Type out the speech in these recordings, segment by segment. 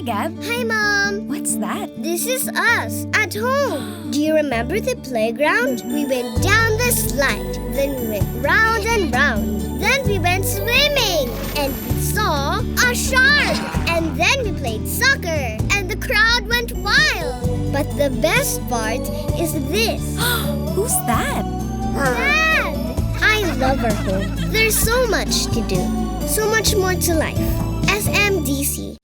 Gab. Hi, Mom. What's that? This is us at home. Do you remember the playground? We went down the slide, then we went round and round. Then we went swimming, and we saw a shark. And then we played soccer, and the crowd went wild. But the best part is this. Who's that? Dad! I love our home. There's so much to do, so much more to life. SMDC.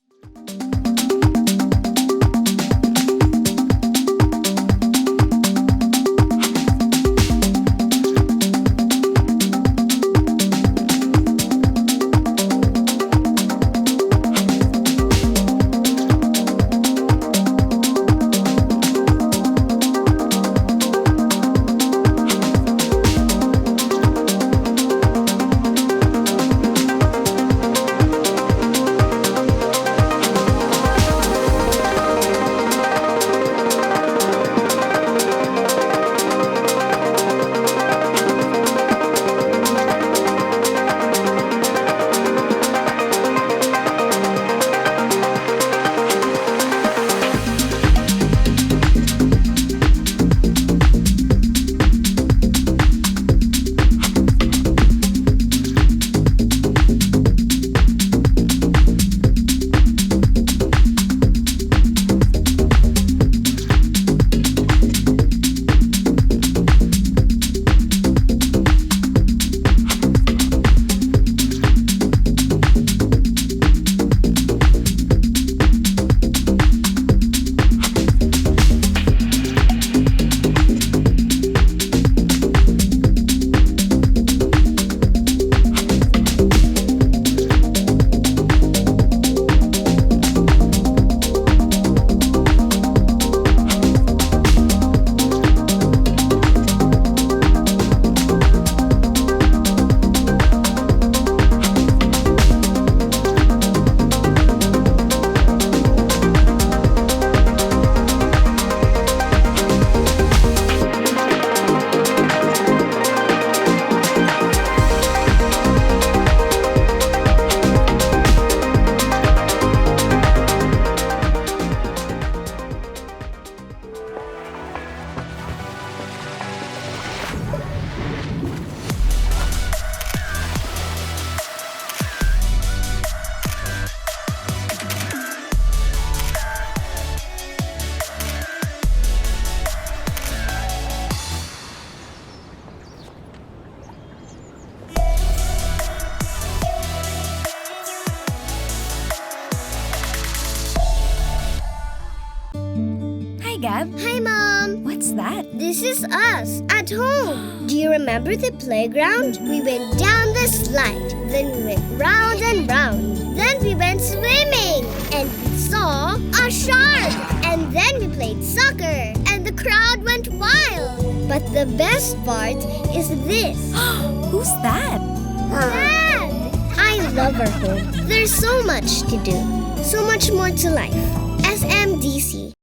Gab. Hi, Mom. What's that? This is us at home. Do you remember the playground? We went down the slide, then we went round and round. Then we went swimming, and we saw a shark. And then we played soccer, and the crowd went wild. But the best part is this. Who's that? Dad! I love our home. There's so much to do, so much more to life. SMDC.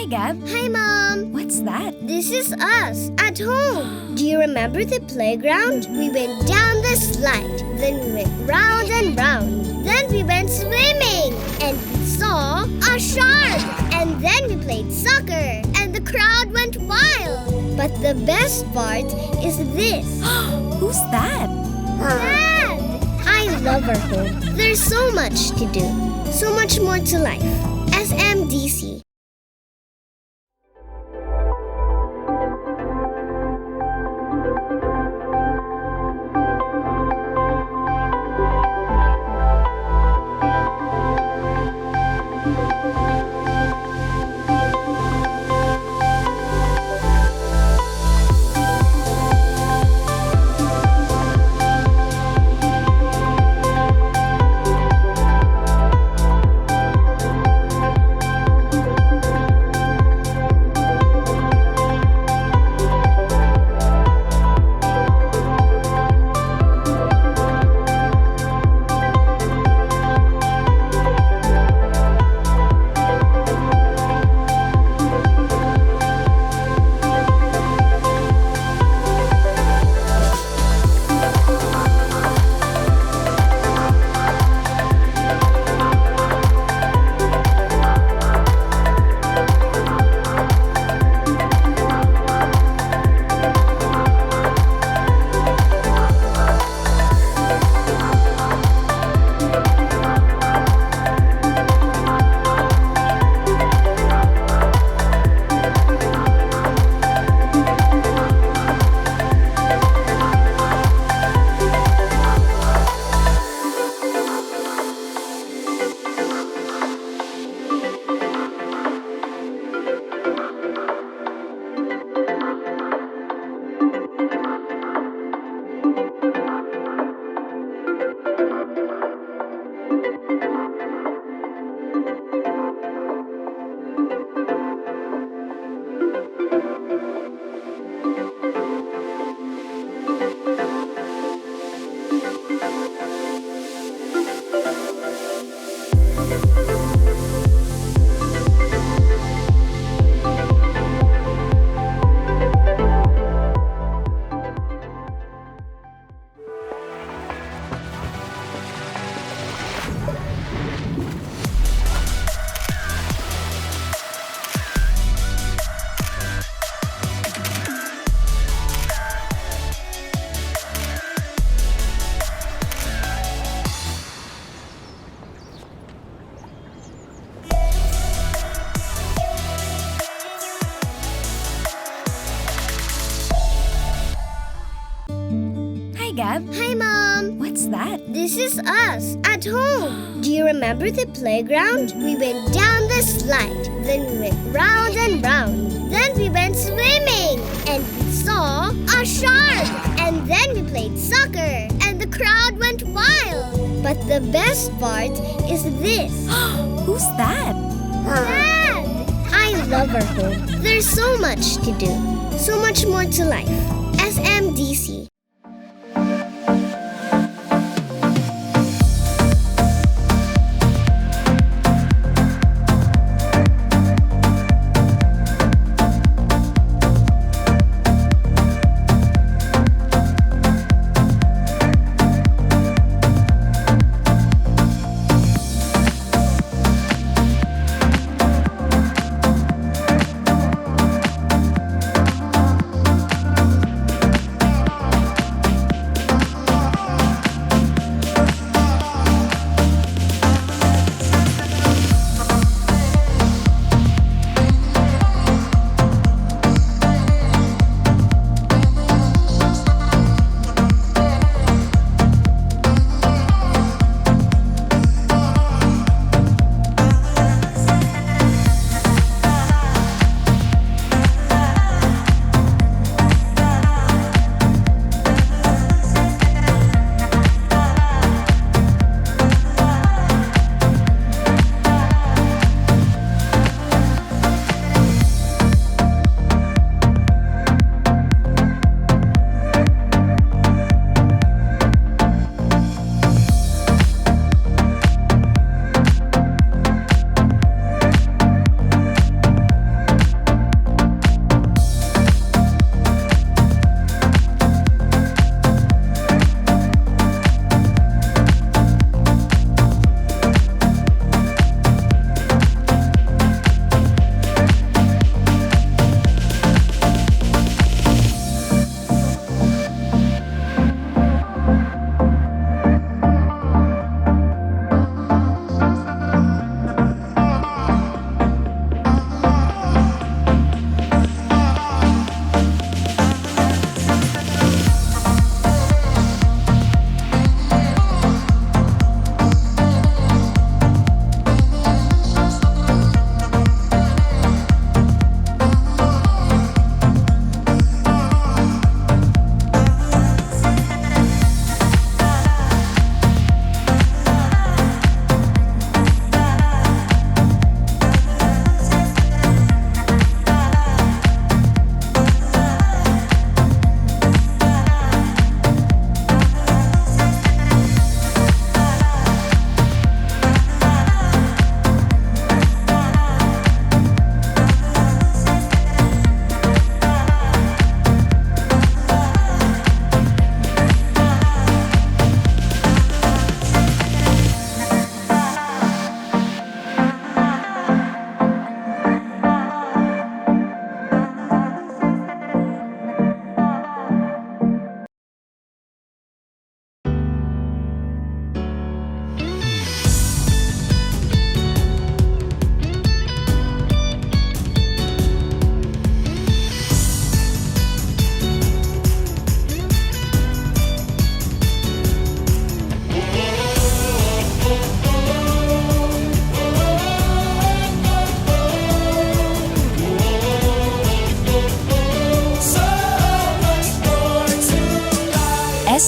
Gab. Hi, Mom. What's that? This is us at home. Do you remember the playground? We went down the slide, then we went round and round. Then we went swimming, and we saw a shark. And then we played soccer, and the crowd went wild. But the best part is this. Who's that? Dad! I love our home. There's so much to do, so much more to life. SMDC. Gab. Hi, Mom. What's that? This is us at home. Do you remember the playground? We went down the slide, then we went round and round. Then we went swimming, and we saw a shark. And then we played soccer, and the crowd went wild. But the best part is this. Who's that? Dad! I love our home. There's so much to do, so much more to life. SMDC.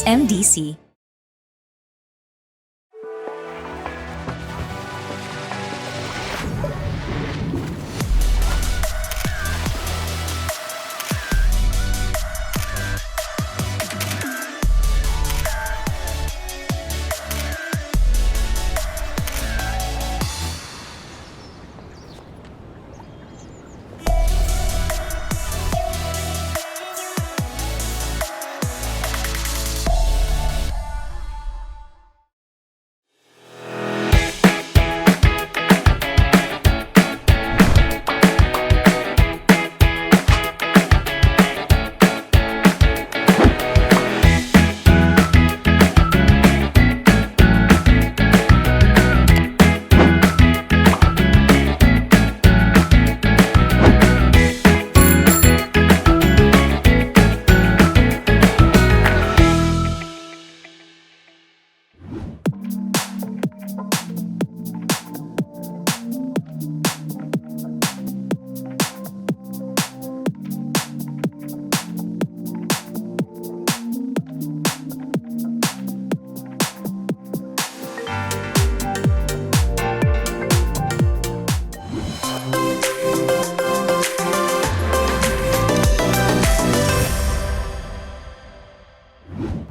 SMDC.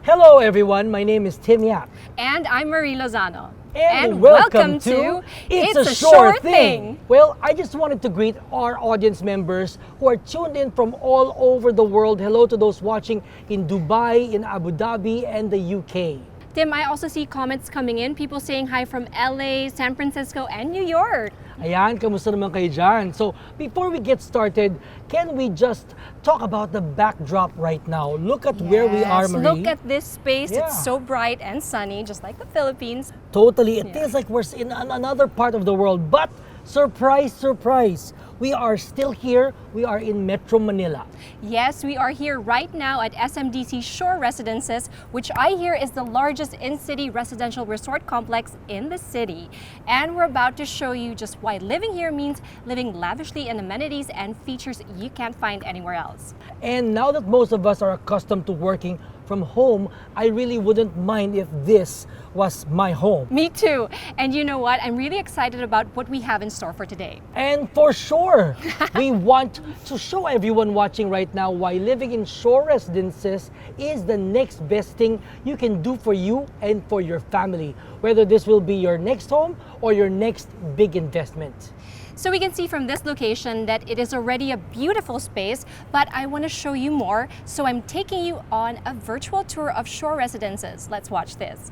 Hello everyone, my name is Tim Yap. And I'm Marie Lozano. And welcome to It's a Sure Thing. Well, I just wanted to greet our audience members who are tuned in from all over the world. Hello to those watching in Dubai, in Abu Dhabi, and the UK. Tim, I also see comments coming in, people saying hi from LA, San Francisco, and New York. Ayan, kamusta naman kayo dyan? So, before we get started, can we just talk about the backdrop right now? Look at where we are, Marie. Look at this space. Yeah. It's so bright and sunny, just like the Philippines. Totally. It feels like we're in another part of the world. But, surprise, surprise, we are still here. We are in Metro Manila. Yes, we are here right now at SMDC Shore Residences, which I hear is the largest in-city residential resort complex in the city. And we're about to show you just why living here means living lavishly in amenities and features you can't find anywhere else. And now that most of us are accustomed to working from home, I really wouldn't mind if this was my home. Me too. And you know what? I'm really excited about what we have in store for today. And for sure, we want to show everyone watching right now why living in shore residences is the next best thing you can do for you and for your family, whether this will be your next home or your next big investment. So we can see from this location that it is already a beautiful space, but I want to show you more. So I'm taking you on a virtual tour of shore residences. Let's watch this.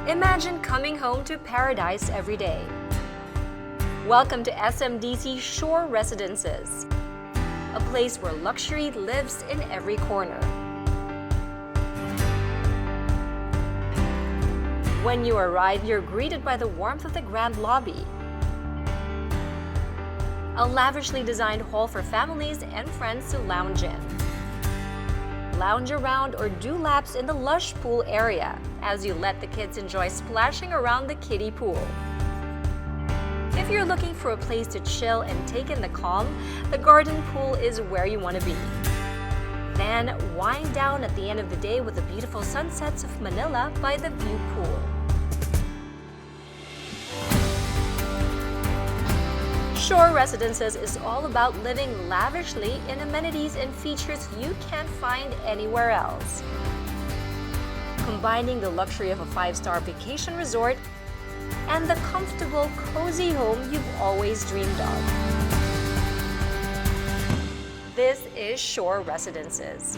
Imagine coming home to paradise every day. Welcome to SMDC Shore Residences, a place where luxury lives in every corner. When you arrive, you're greeted by the warmth of the grand lobby, a lavishly designed hall for families and friends to lounge in. Lounge around or do laps in the lush pool area as you let the kids enjoy splashing around the kiddie pool. If you're looking for a place to chill and take in the calm, the garden pool is where you want to be. Then wind down at the end of the day with the beautiful sunsets of Manila by the view pool. Shore Residences is all about living lavishly in amenities and features you can't find anywhere else. Combining the luxury of a 5-star vacation resort and the comfortable, cozy home you've always dreamed of. This is Shore Residences.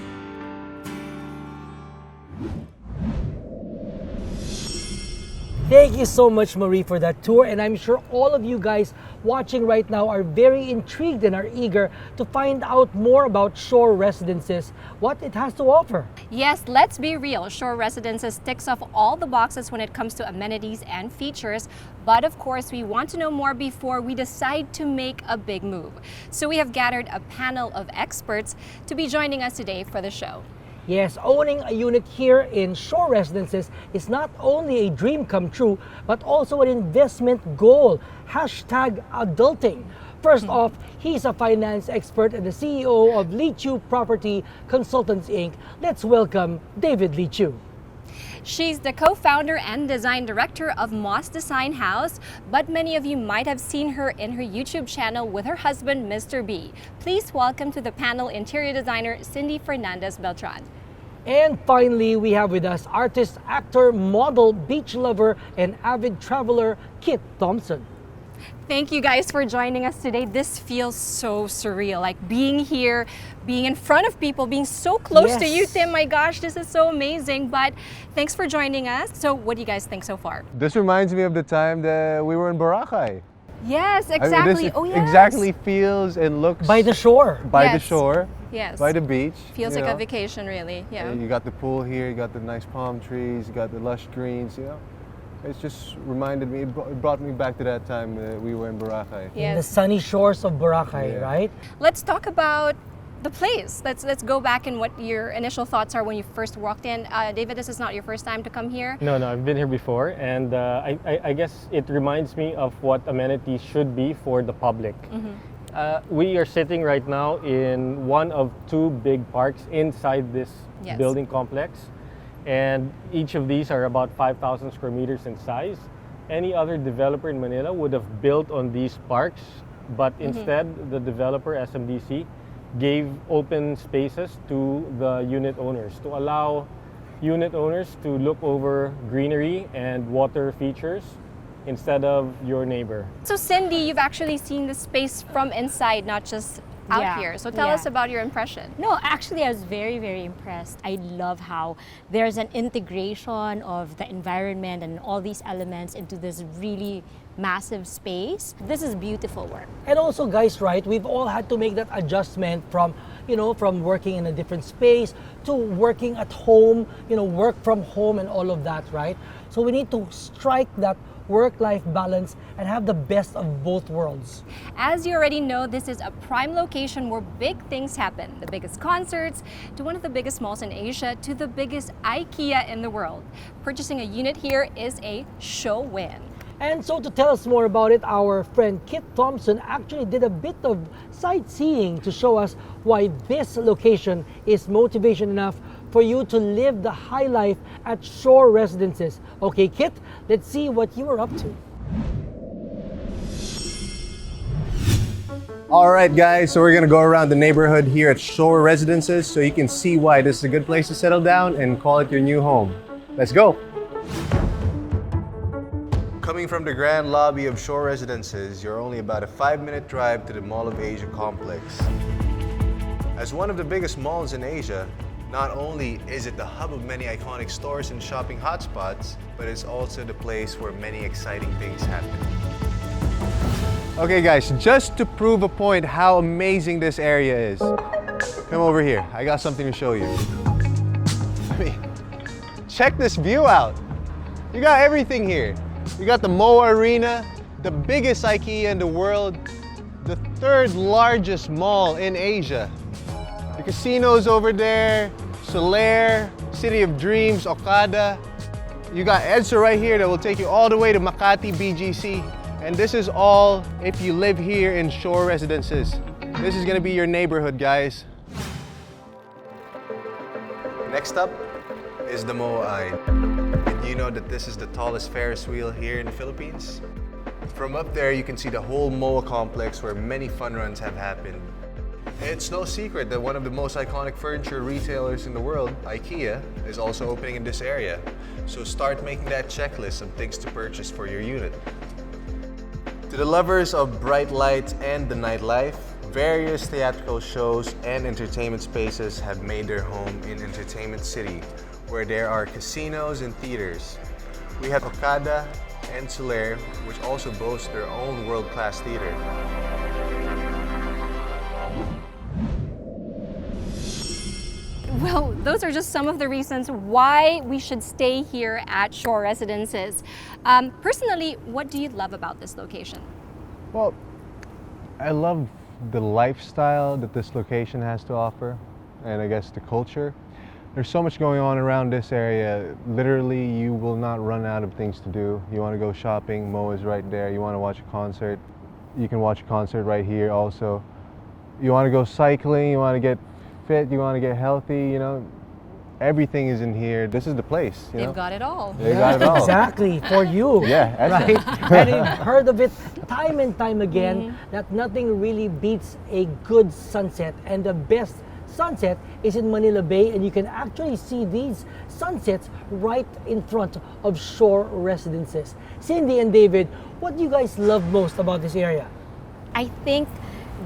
Thank you so much, Marie, for that tour, and I'm sure all of you guys watching right now are very intrigued and are eager to find out more about Shore Residences, what it has to offer. Yes, let's be real. Shore Residences ticks off all the boxes when it comes to amenities and features, but of course we want to know more before we decide to make a big move. So we have gathered a panel of experts to be joining us today for the show. Yes, owning a unit here in Shore Residences is not only a dream come true, but also an investment goal. #adulting. first off, he's a finance expert and the CEO of Lee Chu Property Consultants Inc. Let's welcome David Lee Chu. She's the co-founder and design director of Moss Design House, but many of you might have seen her in her YouTube channel with her husband, Mr. B. Please welcome to the panel interior designer Cindy Fernandez Beltran. And finally, we have with us artist, actor, model, beach lover, and avid traveler, Kit Thompson. Thank you guys for joining us today. This feels so surreal, like being here, being in front of people, being so close to you, Tim. My gosh, this is so amazing. But thanks for joining us. So what do you guys think so far? This reminds me of the time that we were in Boracay. Yes, I mean, exactly. this Oh, yes. exactly feels and looks By the shore. by the Yes. shore, Yes. by the beach. Feels you like a know. vacation, really. Yeah. You got the pool here, you got the nice palm trees, you got the lush greens. You know, it's just reminded me. It brought me back to that time we were in Boracay. In the Yes. sunny shores of Boracay, Yeah. right? Let's talk about the place. Let's go back and what your initial thoughts are when you first walked in. David, this is not your first time to come here. No, I've been here before, and I guess it reminds me of what amenities should be for the public. We are sitting right now in one of two big parks inside this Yes. building complex, and each of these are about 5,000 square meters in size. Any other developer in Manila would have built on these parks, but instead the developer, SMDC, gave open spaces to the unit owners to allow unit owners to look over greenery and water features instead of your neighbor. So Cindy, you've actually seen the space from inside, not just out Yeah, here. So tell yeah. us about your impression. No, actually, I was very, very impressed. I love how there's an integration of the environment and all these elements into this really massive space. This is beautiful work. And also, guys, right, we've all had to make that adjustment from, from working in a different space to working at home, work from home and all of that, right? So we need to strike that work-life balance and have the best of both worlds. As you already know, this is a prime location where big things happen. The biggest concerts, to one of the biggest malls in Asia, to the biggest IKEA in the world. Purchasing a unit here is a show win. And so to tell us more about it, our friend Kit Thompson actually did a bit of sightseeing to show us why this location is motivation enough for you to live the high life at Shore Residences. Okay, Kit, let's see what you were up to. All right, guys, so we're gonna go around the neighborhood here at Shore Residences so you can see why this is a good place to settle down and call it your new home. Let's go. Coming from the grand lobby of Shore Residences, you're only about a 5-minute drive to the Mall of Asia complex. As one of the biggest malls in Asia, not only is it the hub of many iconic stores and shopping hotspots, but it's also the place where many exciting things happen. Okay guys, just to prove a point how amazing this area is, come over here. I got something to show you. I mean, check this view out. You got everything here. You got the MOA Arena, the biggest IKEA in the world, the 3rd largest mall in Asia. The casinos over there, Solaire, City of Dreams, Okada. You got EDSA right here that will take you all the way to Makati BGC. And this is all if you live here in Shore Residences. This is gonna be your neighborhood, guys. Next up is the MOA Eye. And you know that this is the tallest Ferris wheel here in the Philippines? From up there, you can see the whole MOA complex where many fun runs have happened. It's no secret that one of the most iconic furniture retailers in the world, IKEA, is also opening in this area. So start making that checklist of things to purchase for your unit. To the lovers of bright lights and the nightlife, various theatrical shows and entertainment spaces have made their home in Entertainment City, where there are casinos and theaters. We have Okada and Solaire, which also boast their own world-class theater. Well, those are just some of the reasons why we should stay here at Shore Residences. Personally, what do you love about this location? Well, I love the lifestyle that this location has to offer, and I guess the culture. There's so much going on around this area. Literally, you will not run out of things to do. You want to go shopping, MOA is right there. You want to watch a concert, You can watch a concert right here also. You want to go cycling, you want to get fit, you want to get healthy, you know, everything is in here. This is the place, you know. They've got it all. They got it all. Exactly, for you. Yeah, that's Right? And I've heard of it time and time again that nothing really beats a good sunset, and the best sunset is in Manila Bay, and you can actually see these sunsets right in front of Shore Residences. Cindy and David, what do you guys love most about this area? I think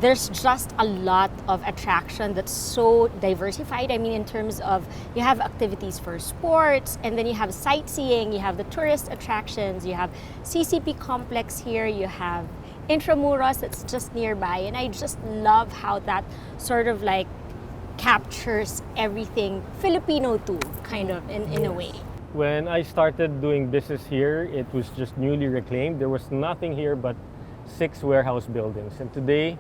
there's just a lot of attraction that's so diversified. I mean, in terms of you have activities for sports, and then you have sightseeing, you have the tourist attractions, you have CCP complex here, you have Intramuros that's just nearby, and I just love how that sort of like captures everything Filipino too, kind of in a way. When I started doing business here, it was just newly reclaimed. There was nothing here but 6 warehouse buildings. And today,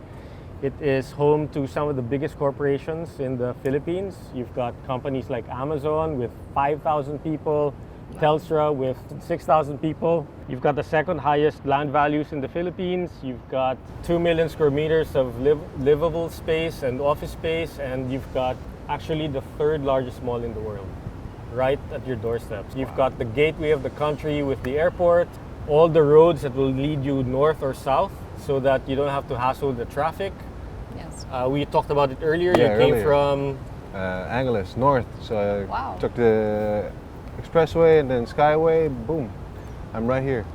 it is home to some of the biggest corporations in the Philippines. You've got companies like Amazon with 5,000 people, Telstra with 6,000 people. You've got the second highest land values in the Philippines. You've got 2 million square meters of livable space and office space, and you've got actually the 3rd largest mall in the world right at your doorstep. You've got the gateway of the country with the airport, all the roads that will lead you north or south so that you don't have to hassle the traffic. Yes. We talked about it earlier. Yeah, You came earlier. from Angeles, north. So I Wow. took the expressway and then Skyway, boom. I'm right here.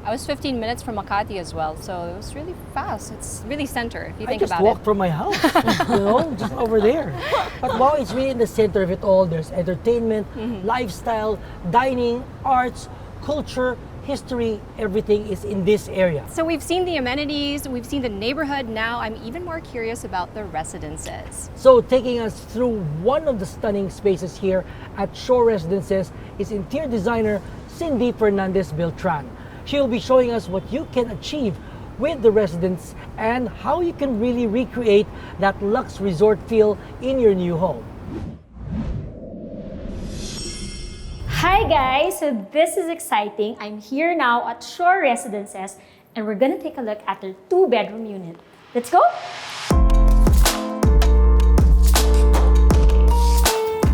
I was 15 minutes from Makati as well, so it was really fast. It's really center if you I think just about walked it. from my house, you know, just over there. But wow, it's really in the center of it all. There's entertainment, lifestyle, dining, arts, culture, history, everything is in this area. So we've seen the amenities, we've seen the neighborhood. Now I'm even more curious about the residences. So taking us through one of the stunning spaces here at Shore Residences is interior designer Cindy Fernandez Beltran. She'll be showing us what you can achieve with the residence and how you can really recreate that luxe resort feel in your new home. Hi guys, so this is exciting. I'm here now at Shore Residences and we're gonna take a look at their 2-bedroom unit. Let's go!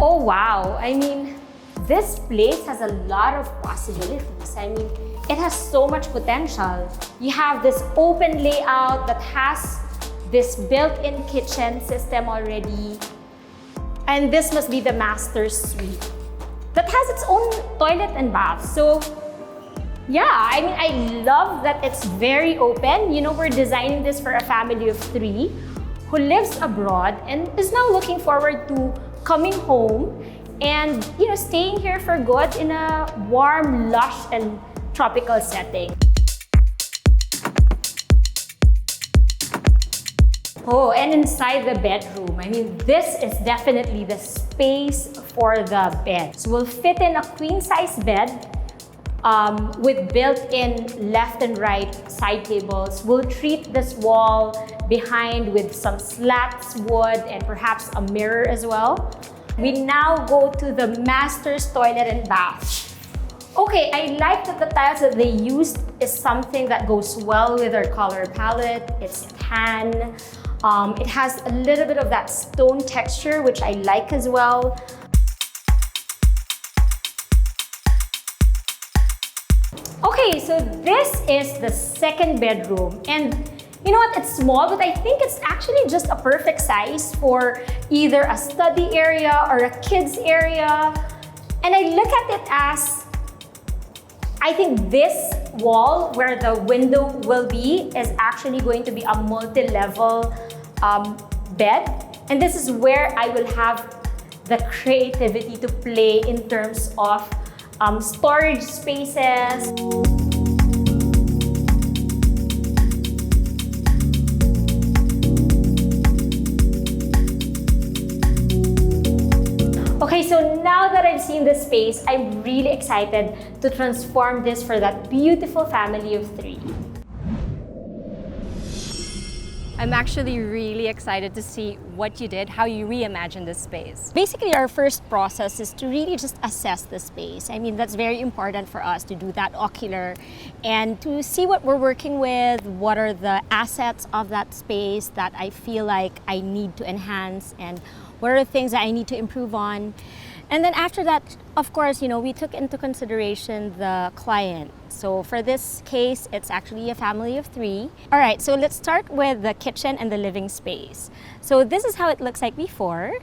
Oh wow, I mean, this place has a lot of possibilities. I mean, it has so much potential. You have this open layout that has this built-in kitchen system already. And this must be the master suite that has its own toilet and bath. So yeah, I mean, I love that it's very open. You know, we're designing this for a family of 3 who lives abroad and is now looking forward to coming home and, you know, staying here for good in a warm, lush, and tropical setting. Oh, and inside the bedroom, I mean, this is definitely the space for the bed. So we'll fit in a queen-size bed with built-in left and right side tables. We'll treat this wall behind with some slats wood and perhaps a mirror as well. We now go to the master's toilet and bath. Okay, I like that the tiles that they used is something that goes well with our color palette. It's tan. It has a little bit of that stone texture, which I like as well. Okay, so this is the 2nd bedroom. And you know what? It's small, but I think it's actually just a perfect size for either a study area or a kids area. And I look at it as, I think this wall where the window will be is actually going to be a multi-level bed. And this is where I will have the creativity to play in terms of storage spaces. Okay, so now that I've seen this space, I'm really excited to transform this for that beautiful family of 3. I'm actually really excited to see what you did, how you reimagined this space. Basically, our first process is to really just assess the space. I mean, that's very important for us to do that ocular and to see what we're working with, what are the assets of that space that I feel like I need to enhance, and what are the things that I need to improve on. And then after that, of course, we took into consideration the client. So for this case, it's actually a family of 3. All right, so let's start with the kitchen and the living space. So this is how it looks like before.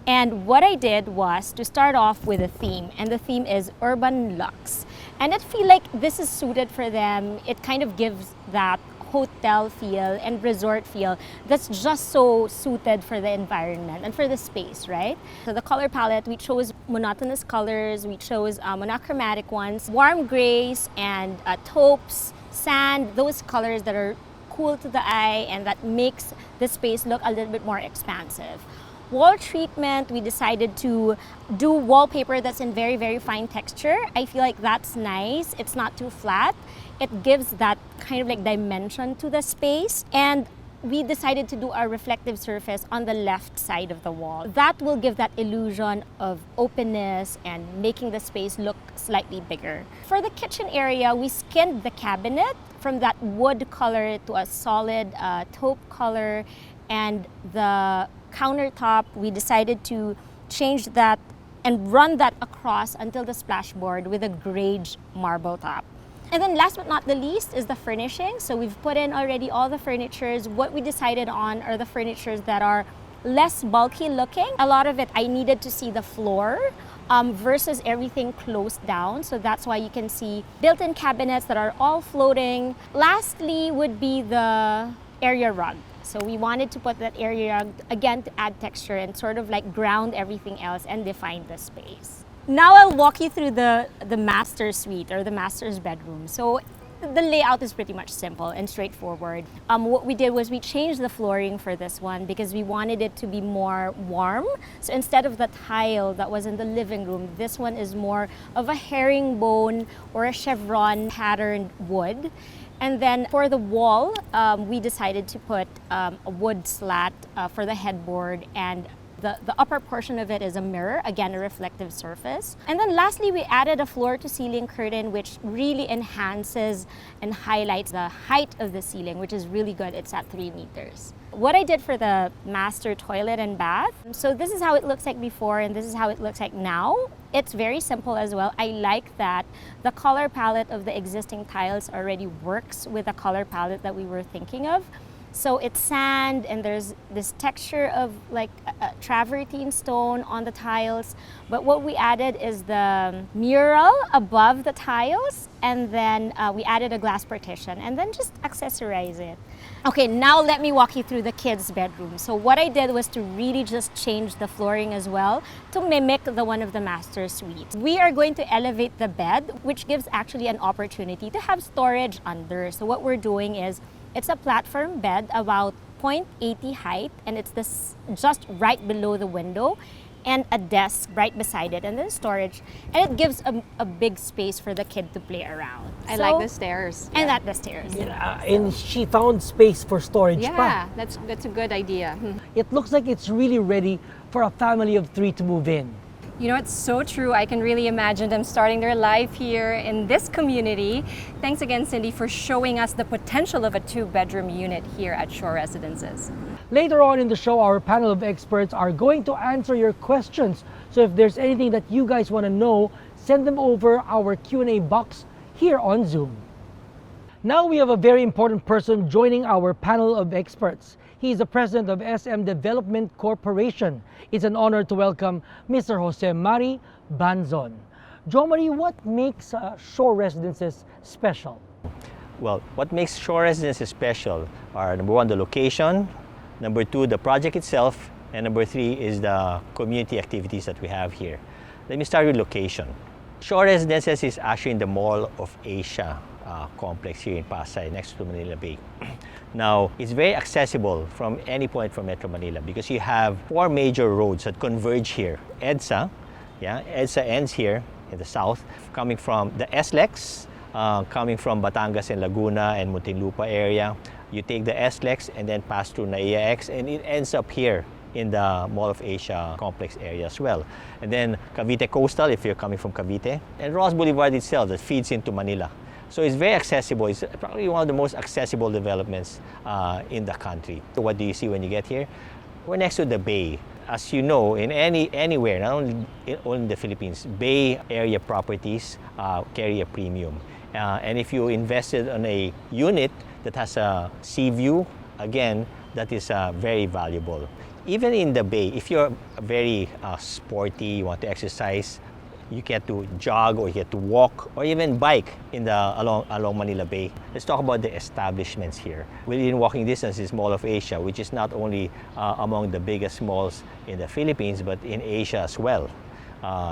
And what I did was to start off with a theme, and the theme is urban luxe. And I feel like this is suited for them. It kind of gives that hotel feel and resort feel that's just so suited for the environment and for the space, right? So the color palette, we chose monotonous colors, we chose monochromatic ones, warm grays and taupes, sand, those colors that are cool to the eye and that makes the space look a little bit more expansive. Wall treatment, we decided to do wallpaper that's in very, very fine texture. I feel like that's nice. It's not too flat. It gives that kind of like dimension to the space. And we decided to do a reflective surface on the left side of the wall. That will give that illusion of openness and making the space look slightly bigger. For the kitchen area, we skinned the cabinet from that wood color to a solid taupe color, and the countertop, we decided to change that and run that across until the splashboard with a grade marble top. And then last but not the least is the furnishing. So we've put in already all the furnitures. What we decided on are the furnitures that are less bulky looking. A lot of it, I needed to see the floor versus everything closed down. So that's why you can see built-in cabinets that are all floating. Lastly would be the area rug. So we wanted to put that area rug again to add texture and sort of like ground everything else and define the space. Now I'll walk you through the master suite or the master's bedroom. So the layout is pretty much simple and straightforward. What we did was we changed the flooring for this one because we wanted it to be more warm. So instead of the tile that was in the living room, this one is more of a herringbone or a chevron patterned wood. And then for the wall, we decided to put a wood slat for the headboard, and the upper portion of it is a mirror, again a reflective surface. And then lastly, we added a floor-to-ceiling curtain, which really enhances and highlights the height of the ceiling, which is really good. It's at 3 meters. What I did for the master toilet and bath, so this is how it looks like before and this is how it looks like now. It's very simple as well. I like that the color palette of the existing tiles already works with the color palette that we were thinking of. So it's sand and there's this texture of like a travertine stone on the tiles. But what we added is the mural above the tiles, and then we added a glass partition and then just accessorize it. Okay, now let me walk you through the kids' bedroom. So what I did was to really just change the flooring as well to mimic the one of the master suites. We are going to elevate the bed, which gives actually an opportunity to have storage under. So what we're doing is it's a platform bed about 0.80 height, and it's this just right below the window, and a desk right beside it, and then storage. And it gives a big space for the kid to play around. I like the stairs. And that the stairs. And she found space for storage Yeah, pa. that's a good idea. It looks like it's really ready for a family of 3 to move in. You know, it's so true. I can really imagine them starting their life here in this community. Thanks again, Cindy, for showing us the potential of a 2-bedroom unit here at Shore Residences. Later on in the show, our panel of experts are going to answer your questions. So if there's anything that you guys want to know, send them over our Q&A box here on Zoom. Now we have a very important person joining our panel of experts. He is the president of SM Development Corporation. It's an honor to welcome Mr. Jose Mari Banzon. Jo Marie, what makes Shore Residences special? Well, what makes Shore Residences special are number 1, the location, number 2, the project itself, and number 3 is the community activities that we have here. Let me start with location. Shore Residences is actually in the Mall of Asia complex here in Pasay, next to Manila Bay. Now, it's very accessible from any point from Metro Manila because you have 4 major roads that converge here. EDSA, EDSA ends here in the south, coming from the SLEX, coming from Batangas and Laguna and Muntinlupa area. You take the SLEX and then pass through NAIA-X, and it ends up here in the Mall of Asia complex area as well. And then Cavite Coastal, if you're coming from Cavite, and Ross Boulevard itself that feeds into Manila. So it's very accessible. It's probably one of the most accessible developments in the country. So what do you see when you get here? We're next to the bay. As you know, in anywhere, not only in the Philippines, bay area properties carry a premium. And if you invested on a unit that has a sea view, again, that is very valuable. Even in the bay, if you're very sporty, you want to exercise, you get to jog or you get to walk or even bike along Manila Bay. Let's talk about the establishments here. Within walking distance is Mall of Asia, which is not only among the biggest malls in the Philippines, but in Asia as well.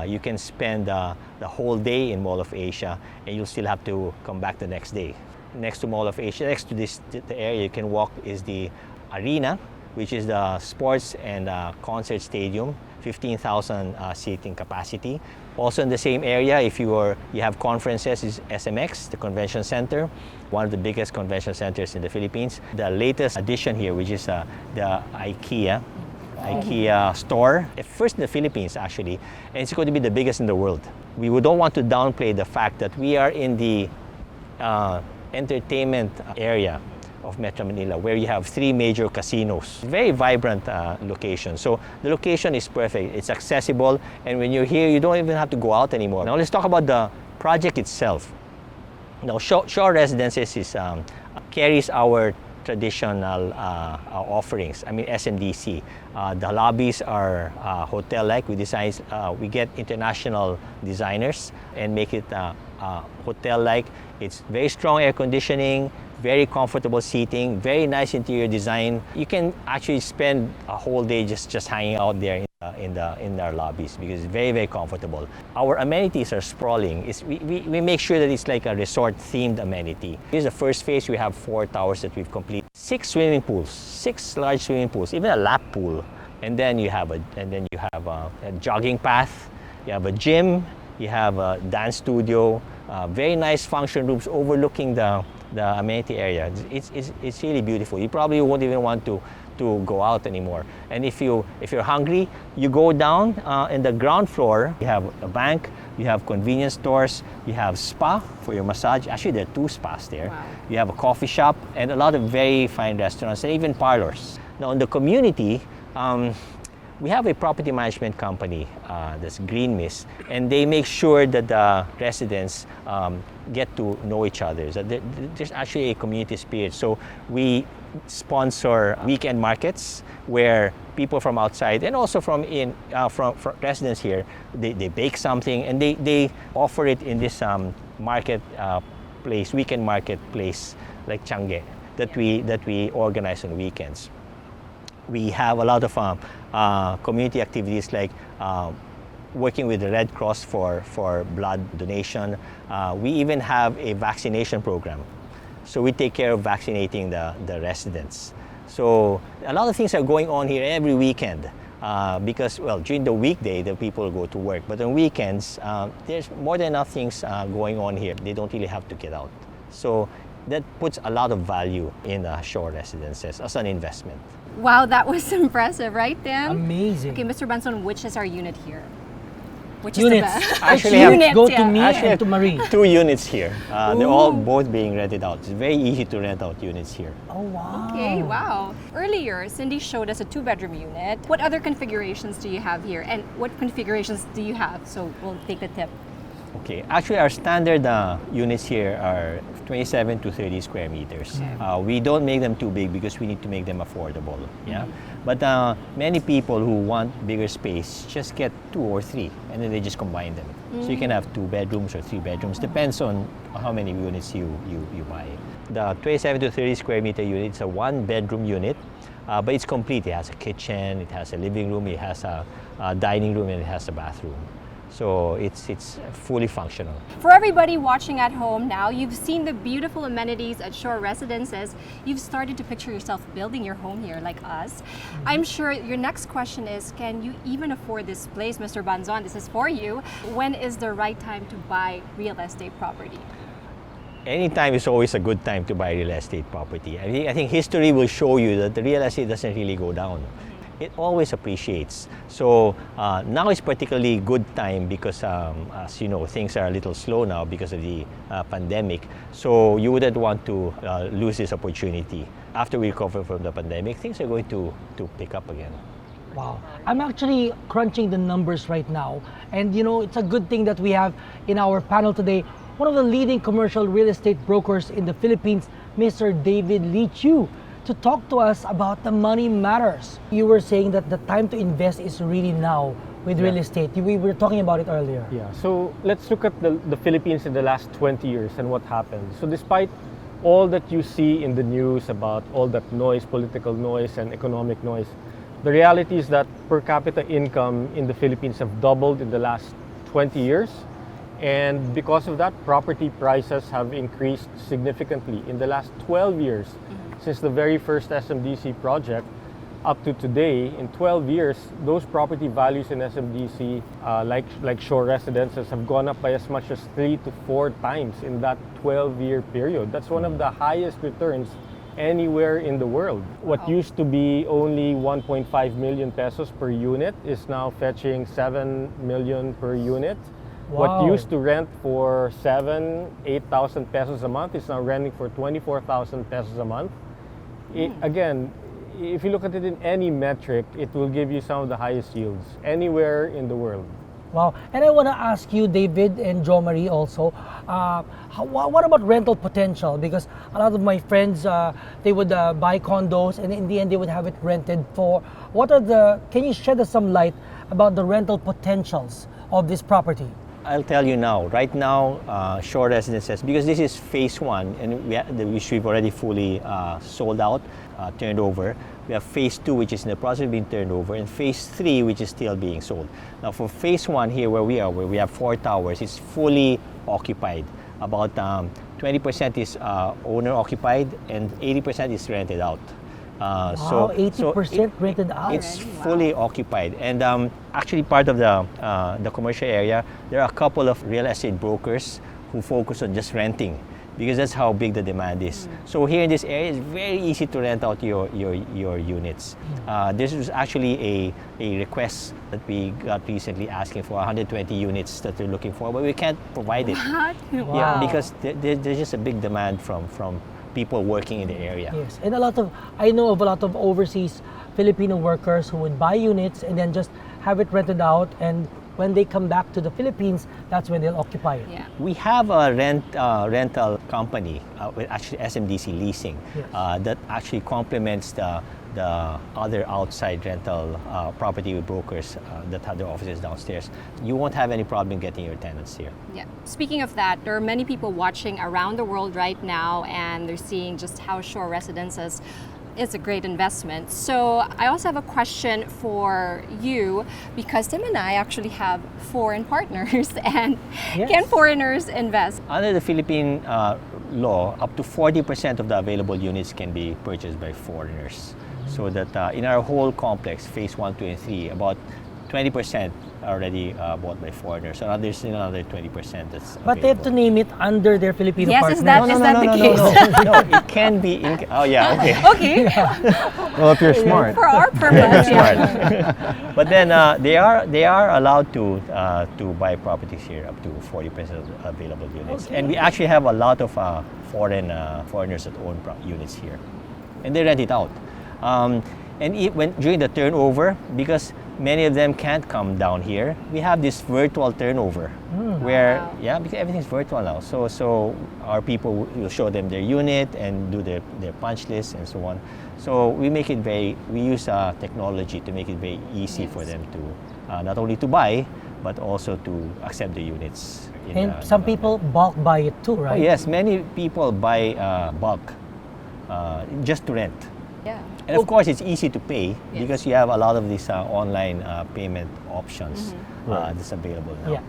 You can spend the whole day in Mall of Asia and you'll still have to come back the next day. Next to Mall of Asia, next to the area you can walk is the arena, which is the sports and concert stadium, 15,000 seating capacity. Also in the same area, if you have conferences, is SMX, the convention center, one of the biggest convention centers in the Philippines. The latest addition here, which is the IKEA store, first in the Philippines actually, and it's going to be the biggest in the world. We don't want to downplay the fact that we are in the entertainment area of Metro Manila, where you have 3 major casinos. Very vibrant location. So the location is perfect. It's accessible, and when you're here, you don't even have to go out anymore. Now let's talk about the project itself. Now, Shore Residences carries our traditional offerings. I mean, SMDC. The lobbies are hotel-like. We get international designers and make it hotel-like. It's very strong air conditioning, very comfortable seating, very nice interior design. You can actually spend a whole day just hanging out there in our lobbies because it's very, very comfortable. Our amenities are sprawling. We make sure that it's like a resort-themed amenity. Here's the first phase. We have 4 towers that we've completed. 6 swimming pools, 6 large swimming pools, even a lap pool. And then you have a jogging path. You have a gym. You have a dance studio. Very nice function rooms overlooking the amenity area. It's really beautiful. You probably won't even want to go out anymore. And if you're hungry, you go down in the ground floor. You have a bank, you have convenience stores, you have spa for your massage. Actually, there are 2 spas there. Wow. You have a coffee shop and a lot of very fine restaurants and even parlors. Now in the community, we have a property management company, that's Green Mist, and they make sure that the residents get to know each other. So there's actually a community spirit. So we sponsor weekend markets where people from outside and also from residents here, they bake something and they offer it in this weekend marketplace like Changge that we organize on weekends. We have a lot of community activities like working with the Red Cross for blood donation. We even have a vaccination program. So we take care of vaccinating the residents. So a lot of things are going on here every weekend because, well, during the weekday, the people go to work. But on weekends, there's more than enough things going on here. They don't really have to get out. So that puts a lot of value in Shore Residences as an investment. Wow, that was impressive, right, Tim? Amazing. Okay, Mr. Banson, which is our unit here? Which units. is the best? Actually, Units, go to me and to Marie. 2 units here. They're all both being rented out. It's very easy to rent out units here. Oh, wow. Okay, wow. Earlier, Cindy showed us a 2-bedroom unit. What other configurations do you have here? And what configurations do you have? So we'll take the tip. Okay, actually our standard units here are 27 to 30 square meters. Okay. We don't make them too big because we need to make them affordable. Yeah, but many people who want bigger space just get 2 or 3 and then they just combine them. So you can have 2 bedrooms or 3 bedrooms, depends on how many units you buy. The 27 to 30 square meter unit is a 1-bedroom unit, but it's complete. It has a kitchen, it has a living room, it has a dining room, and it has a bathroom. So it's fully functional. For everybody watching at home now, you've seen the beautiful amenities at Shore Residences. You've started to picture yourself building your home here like us. I'm sure your next question is, can you even afford this place? Mr. Banzon, this is for you. When is the right time to buy real estate property? anytime is always a good time to buy real estate property. I think history will show you that the real estate doesn't really go down. It always appreciates. So now is particularly good time because, as you know, things are a little slow now because of the pandemic. So you wouldn't want to lose this opportunity. After we recover from the pandemic, things are going to pick up again. Wow. I'm actually crunching the numbers right now. And you know, it's a good thing that we have in our panel today one of the leading commercial real estate brokers in the Philippines, Mr. David Lee Chu, to talk to us about the money matters. You were saying that the time to invest is really now with real estate. We were talking about it earlier. Yeah, so let's look at the Philippines in the last 20 years and what happened. So despite all that you see in the news about all that noise, political noise and economic noise, the reality is that per capita income in the Philippines have doubled in the last 20 years. And because of that, property prices have increased significantly in the last 12 years. Since the very first SMDC project up to today, in 12 years, those property values in SMDC, like shore residences, have gone up by as much as 3 to 4 times in that 12-year period. That's one of the highest returns anywhere in the world. What used to be only 1.5 million pesos per unit is now fetching 7 million per unit. Wow. What used to rent for 8,000 pesos a month is now renting for 24,000 pesos a month. Again, if you look at it in any metric, it will give you some of the highest yields anywhere in the world. Wow. And I want to ask you, David and Jo Marie also, what about rental potential? Because a lot of my friends, they would buy condos and in the end they would have it rented for. Can you shed us some light about the rental potentials of this property? I'll tell you now. Right now, shore residences, because this is phase 1 and which we've already fully sold out, turned over. We have phase 2, which is in the process of being turned over, and phase 3, which is still being sold. Now for phase 1 here where we are, where we have 4 towers, it's fully occupied. About 20% is owner occupied and 80% is rented out. Wow, 80% rented out. It's fully occupied, and actually part of the commercial area, there are a couple of real estate brokers who focus on just renting, because that's how big the demand is. So here in this area, it's very easy to rent out your units. This was actually a request that we got recently, asking for 120 units that they're looking for, but we can't provide it. What? Yeah, Wow. because there's just a big demand from people working in the area. Yes, and I know of a lot of overseas Filipino workers who would buy units and then just have it rented out, and when they come back to the Philippines, that's when they'll occupy it. Yeah. We have a rental company, actually SMDC Leasing, that actually complements the other outside rental property brokers that have their offices downstairs. You won't have any problem getting your tenants here. Yeah. Speaking of that, there are many people watching around the world right now, and they're seeing just how shore residences is a great investment. So I also have a question for you, because Tim and I actually have foreign partners, and can foreigners invest? Under the Philippine law, up to 40% of the available units can be purchased by foreigners. So that in our whole complex, phase 1, 2, and 3, about 20% are already bought by foreigners. So there's still another 20% that's available. But they have to name it under their Filipino Yes, partners. is that the case? No, it can be. Oh yeah, okay. Okay. Well, if you're smart. For our purpose, yeah. Smart. But then they are allowed to buy properties here up to 40% of the available units. Okay. And we actually have a lot of foreigners that own units here, and they rent it out. During the turnover, because many of them can't come down here, we have this virtual turnover where, because everything's virtual now. So our people will show them their unit and do their punch list and so on. So we use technology to make it very easy for them to not only to buy, but also to accept the units. And some people bulk buy it too, right? Oh, yes, many people buy bulk just to rent. Yeah. And of course, it's easy to pay because you have a lot of these online payment options that's available now. Yeah.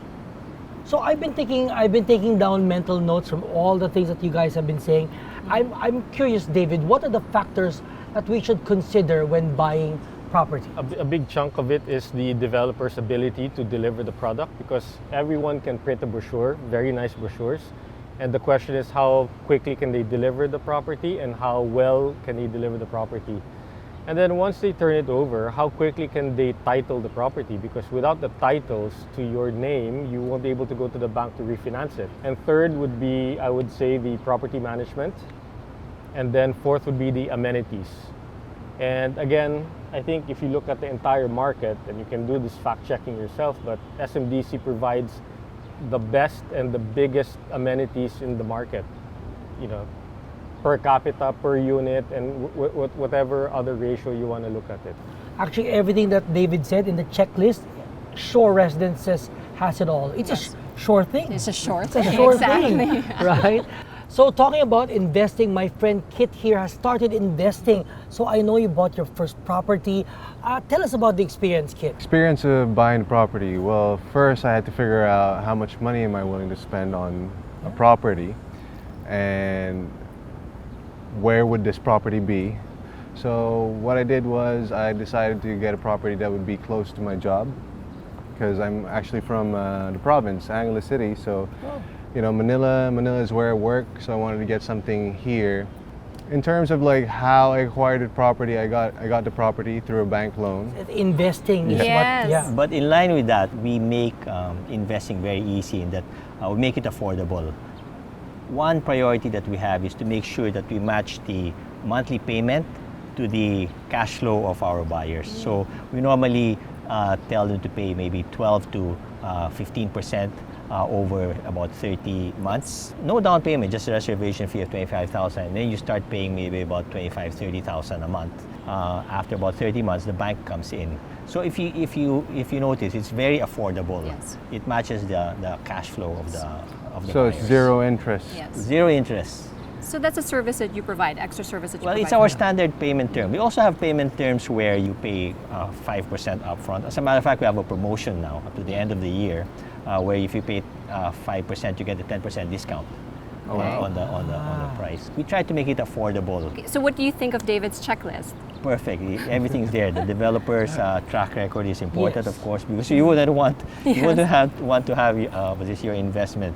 So I've been taking down mental notes from all the things that you guys have been saying. I'm curious, David, what are the factors that we should consider when buying property? A big chunk of it is the developer's ability to deliver the product, because everyone can print a brochure, very nice brochures, And the question is, how quickly can they deliver the property and how well can they deliver the property? And then once they turn it over, how quickly can they title the property? Because without the titles to your name, you won't be able to go to the bank to refinance it. And third would be, I would say, the property management. And then fourth would be the amenities. And again, I think if you look at the entire market, and you can do this fact checking yourself, but SMDC provides the best and the biggest amenities in the market, you know, per capita, per unit, and whatever other ratio you want to look at it. Actually, everything that David said in the checklist, Shore Residences has it all. It's a sure thing. It's a sure It's a thing. sure Exactly. thing, right? So talking about investing, my friend Kit here has started investing. So I know you bought your first property. Tell us about the experience, Kit. Experience of buying property. Well, first I had to figure out how much money am I willing to spend on a property, and where would this property be. So what I did was I decided to get a property that would be close to my job, because I'm actually from the province, Angeles City. So, you know, Manila is where I work. So I wanted to get something here. In terms of like how I acquired the property, I got the property through a bank loan. Investing is Yes. what, yeah. But in line with that, we make investing very easy in that we make it affordable. One priority that we have is to make sure that we match the monthly payment to the cash flow of our buyers. So we normally tell them to pay maybe 12 to 15% over about 30 months. No down payment, just a reservation fee of 25,000. And then you start paying maybe about 25, 30,000 a month. After about 30 months, the bank comes in. So if you notice, it's very affordable. Yes. It matches the cash flow of the So buyers. it's zero interest. Yes. Zero interest. So that's a service that you provide, extra service that you Well, provide. it's our standard payment term. We also have payment terms where you pay 5% upfront. As a matter of fact, we have a promotion now up to the end of the year, where if you pay 5%, you get a 10% discount on the price. We try to make it affordable. Okay, so what do you think of David's checklist? Perfect. Everything's there. The developer's track record is important, Yes. of course, because you wouldn't want to have your investment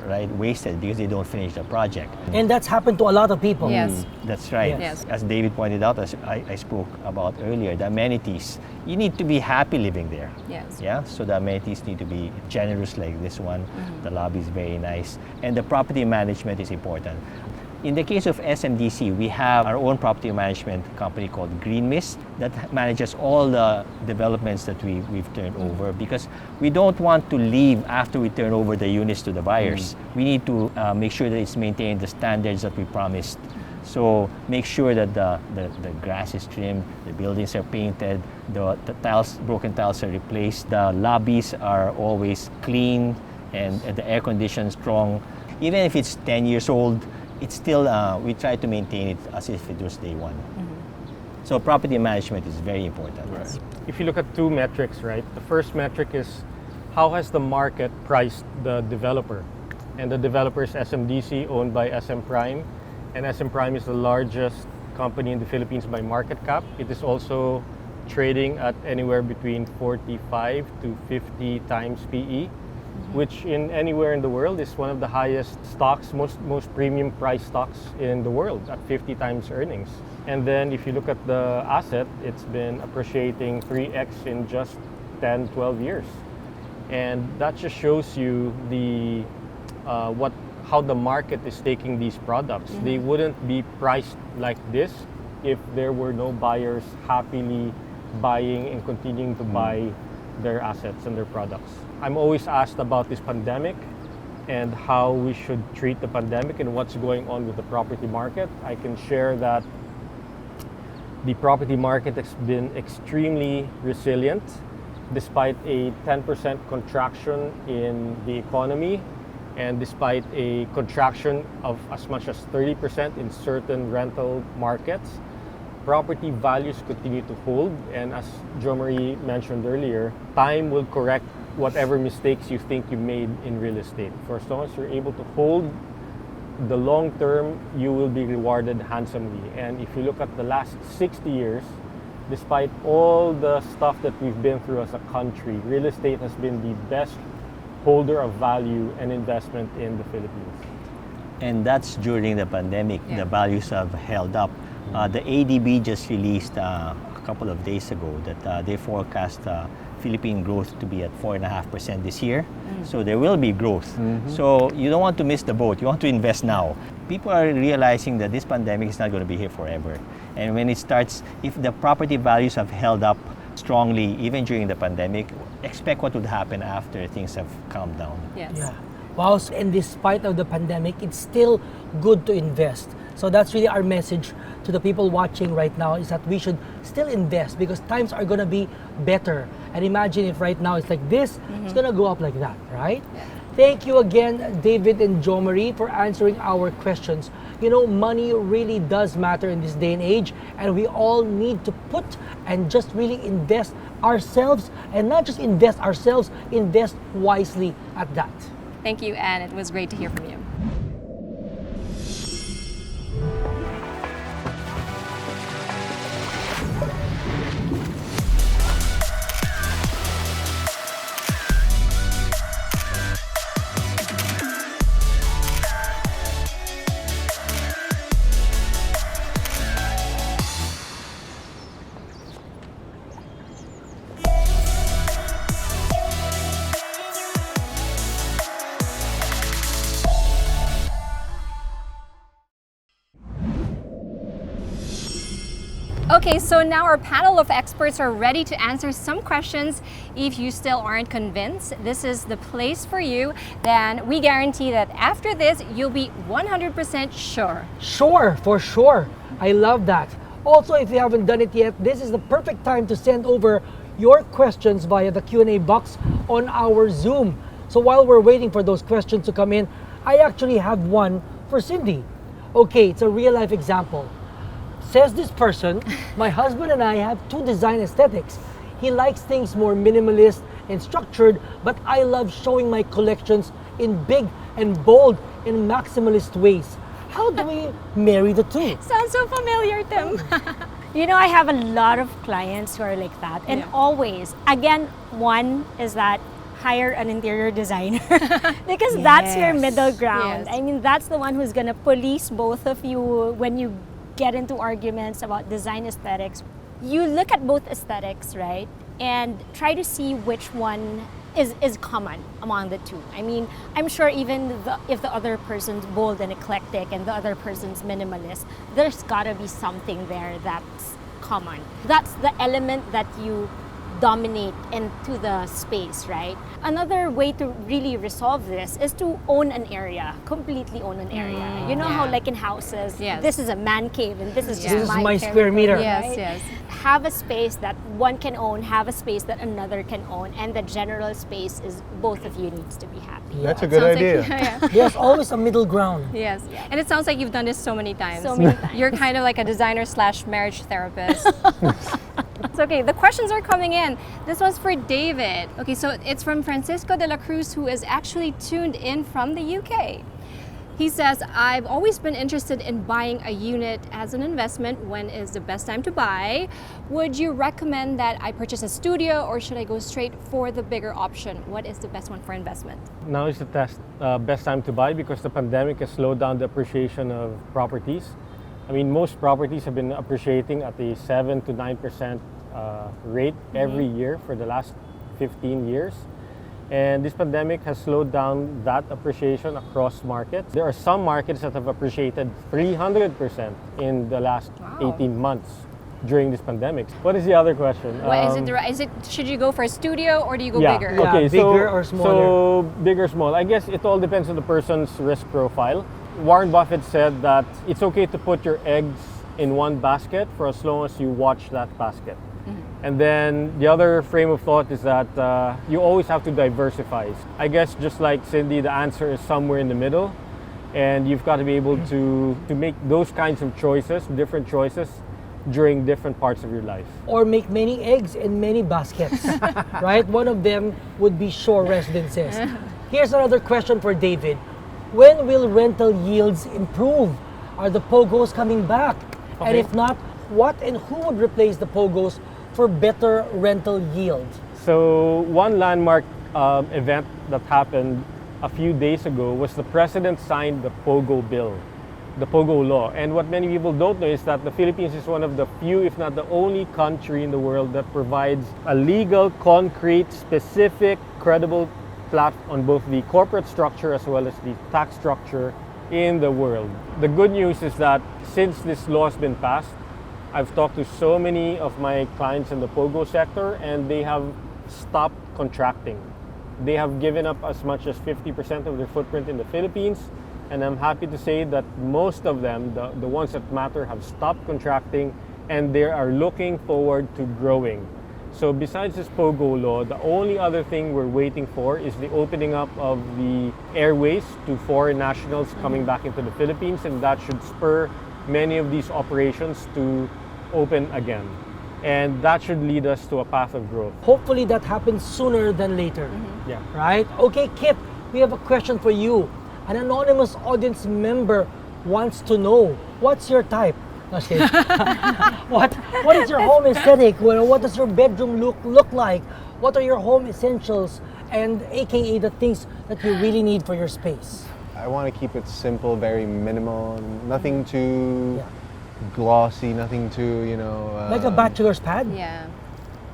right wasted because they don't finish the project. And that's happened to a lot of people. Yes. That's right. Yes. As David pointed out, as I spoke about earlier, the amenities. You need to be happy living there. Yes. Yeah. So the amenities need to be generous, like this one. The lobby is very nice, and the property management is important. In the case of SMDC, we have our own property management company called Green Mist that manages all the developments that we've turned over, because we don't want to leave after we turn over the units to the buyers. We need to make sure that it's maintained the standards that we promised. So make sure that the grass is trimmed, the buildings are painted, the broken tiles are replaced, the lobbies are always clean, and the air conditioning strong. Even if it's 10 years old, it's still, we try to maintain it as if it was day one. So property management is very important. Right. If you look at two metrics, right? The first metric is how has the market priced the developer? And the developer is SMDC, owned by SM Prime. And SM Prime is the largest company in the Philippines by market cap. It is also trading at anywhere between 45 to 50 times PE, which in anywhere in the world is one of the highest stocks, most premium price stocks in the world at 50 times earnings. And then if you look at the asset, it's been appreciating 3x in just 10, 12 years. And that just shows you the how the market is taking these products. They wouldn't be priced like this if there were no buyers happily buying and continuing to buy their assets and their products. I'm always asked about this pandemic and how we should treat the pandemic and what's going on with the property market. I can share that the property market has been extremely resilient despite a 10% contraction in the economy and despite a contraction of as much as 30% in certain rental markets. Property values continue to hold, and as Jo Marie mentioned earlier, time will correct whatever mistakes you think you made in real estate. For as long as you're able to hold the long term, you will be rewarded handsomely. And if you look at the last 60 years, despite all the stuff that we've been through as a country, real estate has been the best holder of value and investment in the Philippines. And that's during the pandemic, the values have held up. The ADB just released a couple of days ago that they forecast Philippine growth to be at 4.5% this year. So there will be growth. So you don't want to miss the boat. You want to invest now. People are realizing that this pandemic is not going to be here forever. And when it starts, if the property values have held up strongly even during the pandemic, expect what would happen after things have calmed down. Yes. Yeah. Wow, and despite of the pandemic, it's still good to invest. So that's really our message to the people watching right now, is that we should still invest because times are gonna be better. And imagine if right now it's like this, it's gonna go up like that, right? Yeah. Thank you again, David and Jo Marie, for answering our questions. You know, money really does matter in this day and age, and we all need to put and just really invest ourselves, and not just invest ourselves, invest wisely at that. Thank you, Anne. It was great to hear from you. Okay, so now our panel of experts are ready to answer some questions. If you still aren't convinced this is the place for you, then we guarantee that after this, you'll be 100% sure. Sure, for sure. I love that. Also, if you haven't done it yet, this is the perfect time to send over your questions via the Q&A box on our Zoom. So while we're waiting for those questions to come in, I actually have one for Cindy. Okay, it's a real life example. Says this person, my husband and I have two design aesthetics. He likes things more minimalist and structured, but I love showing my collections in big and bold and maximalist ways. How do we marry the two? Sounds so familiar, Tim. You know, I have a lot of clients who are like that. And always, again, one is that hire an interior designer because that's your middle ground. Yes. I mean, that's the one who's going to police both of you when you get into arguments about design aesthetics. You look at both aesthetics, right? And try to see which one is common among the two. I mean, I'm sure even if the other person's bold and eclectic and the other person's minimalist, there's gotta be something there that's common. That's the element that you dominate into the space, right? Another way to really resolve this is to own an area, completely own an area. You know how like in houses, this is a man cave and this is just This is my territory, square meter. Yes, right? yes. Have a space that one can own, have a space that another can own, and the general space is both of you needs to be happy. That's a good idea. There's always a middle ground. Yes. And it sounds like you've done this so many times. So many times. You're kind of like a designer / marriage therapist. It's okay. The questions are coming in. This one's for David. Okay, so it's from Francisco de la Cruz, who is actually tuned in from the UK. He says, I've always been interested in buying a unit as an investment. When is the best time to buy? Would you recommend that I purchase a studio, or should I go straight for the bigger option? What is the best one for investment? Now is the best time to buy because the pandemic has slowed down the appreciation of properties. I mean, most properties have been appreciating at a 7 to 9% rate every year for the last 15 years. And this pandemic has slowed down that appreciation across markets. There are some markets that have appreciated 300% in the last 18 months during this pandemic. What is the other question? Is it should you go for a studio or do you go bigger? Yeah, Okay, bigger or smaller? So big or small. I guess it all depends on the person's risk profile. Warren Buffett said that it's okay to put your eggs in one basket for as long as you watch that basket. And then the other frame of thought is that you always have to diversify. I guess just like Cindy, the answer is somewhere in the middle. And you've got to be able to make those kinds of choices, different choices, during different parts of your life. Or make many eggs in many baskets, right? One of them would be shore residences. Here's another question for David. When will rental yields improve? Are the POGOs coming back? Okay. And if not, what and who would replace the POGOs for better rental yield? So one landmark event that happened a few days ago was the President signed the POGO bill, the POGO law. And what many people don't know is that the Philippines is one of the few, if not the only country in the world that provides a legal, concrete, specific, credible platform on both the corporate structure as well as the tax structure in the world. The good news is that since this law has been passed, I've talked to so many of my clients in the POGO sector and they have stopped contracting. They have given up as much as 50% of their footprint in the Philippines, and I'm happy to say that most of them, the ones that matter, have stopped contracting and they are looking forward to growing. So besides this POGO law, the only other thing we're waiting for is the opening up of the airways to foreign nationals coming back into the Philippines, and that should spur many of these operations to open again. And that should lead us to a path of growth. Hopefully that happens sooner than later. Yeah. Right? Okay, Kip, we have a question for you. An anonymous audience member wants to know, what's your type? No, just kidding. What is your home aesthetic? Well, what does your bedroom look like? What are your home essentials? And AKA the things that you really need for your space. I want to keep it simple, very minimal, nothing too glossy, nothing too, Like a bachelor's pad? Yeah.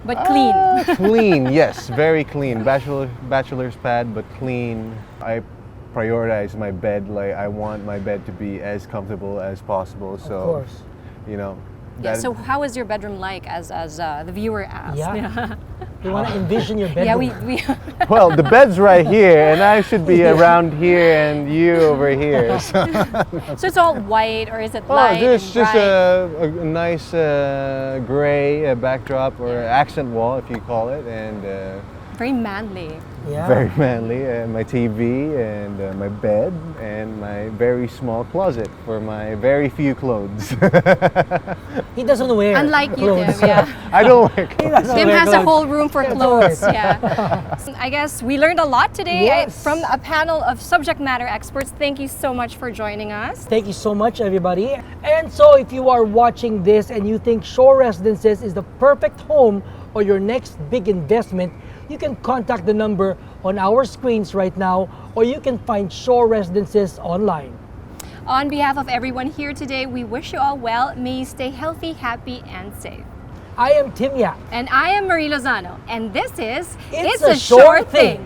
But clean. Clean, yes, very clean. Bachelor's pad, but clean. I prioritize my bed. Like, I want my bed to be as comfortable as possible. So, of course. Yeah, so how is your bedroom like, as the viewer asked? Yeah. You want to envision your bedroom? Yeah, we Well, the bed's right here, and I should be around here, and you over here. So, So it's all white, or is it light just and bright? a nice gray backdrop or accent wall, if you call it, and Very manly. Yeah. very manly. My TV and my bed and my very small closet for my very few clothes. He doesn't wear Unlike you, clothes. Tim, yeah. I don't wear clothes. He doesn't Tim wear has a clothes. whole room for clothes, yeah. I guess we learned a lot today Yes. from a panel of subject matter experts. Thank you so much for joining us. Thank you so much, everybody. And so if you are watching this and you think Shore Residences is the perfect home or your next big investment, you can contact the number on our screens right now, or you can find Shore Residences online. On behalf of everyone here today, we wish you all well. May you stay healthy, happy, and safe. I am Tim Yap. And I am Marie Lozano, and this is It's a Sure Thing.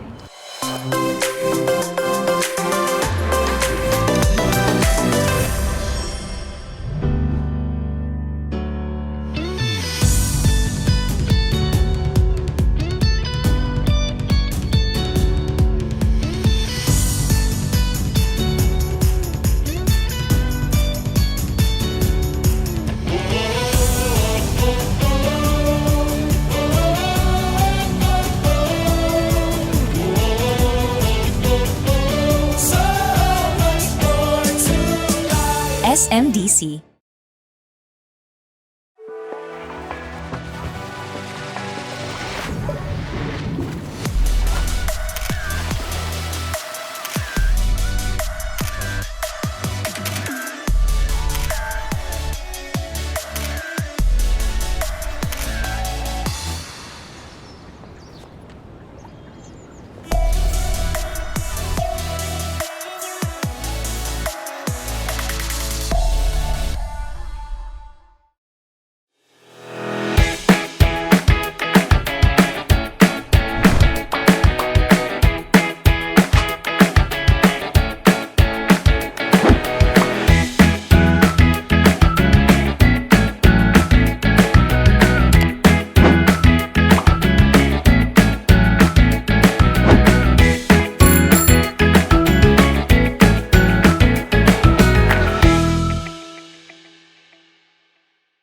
SMDC.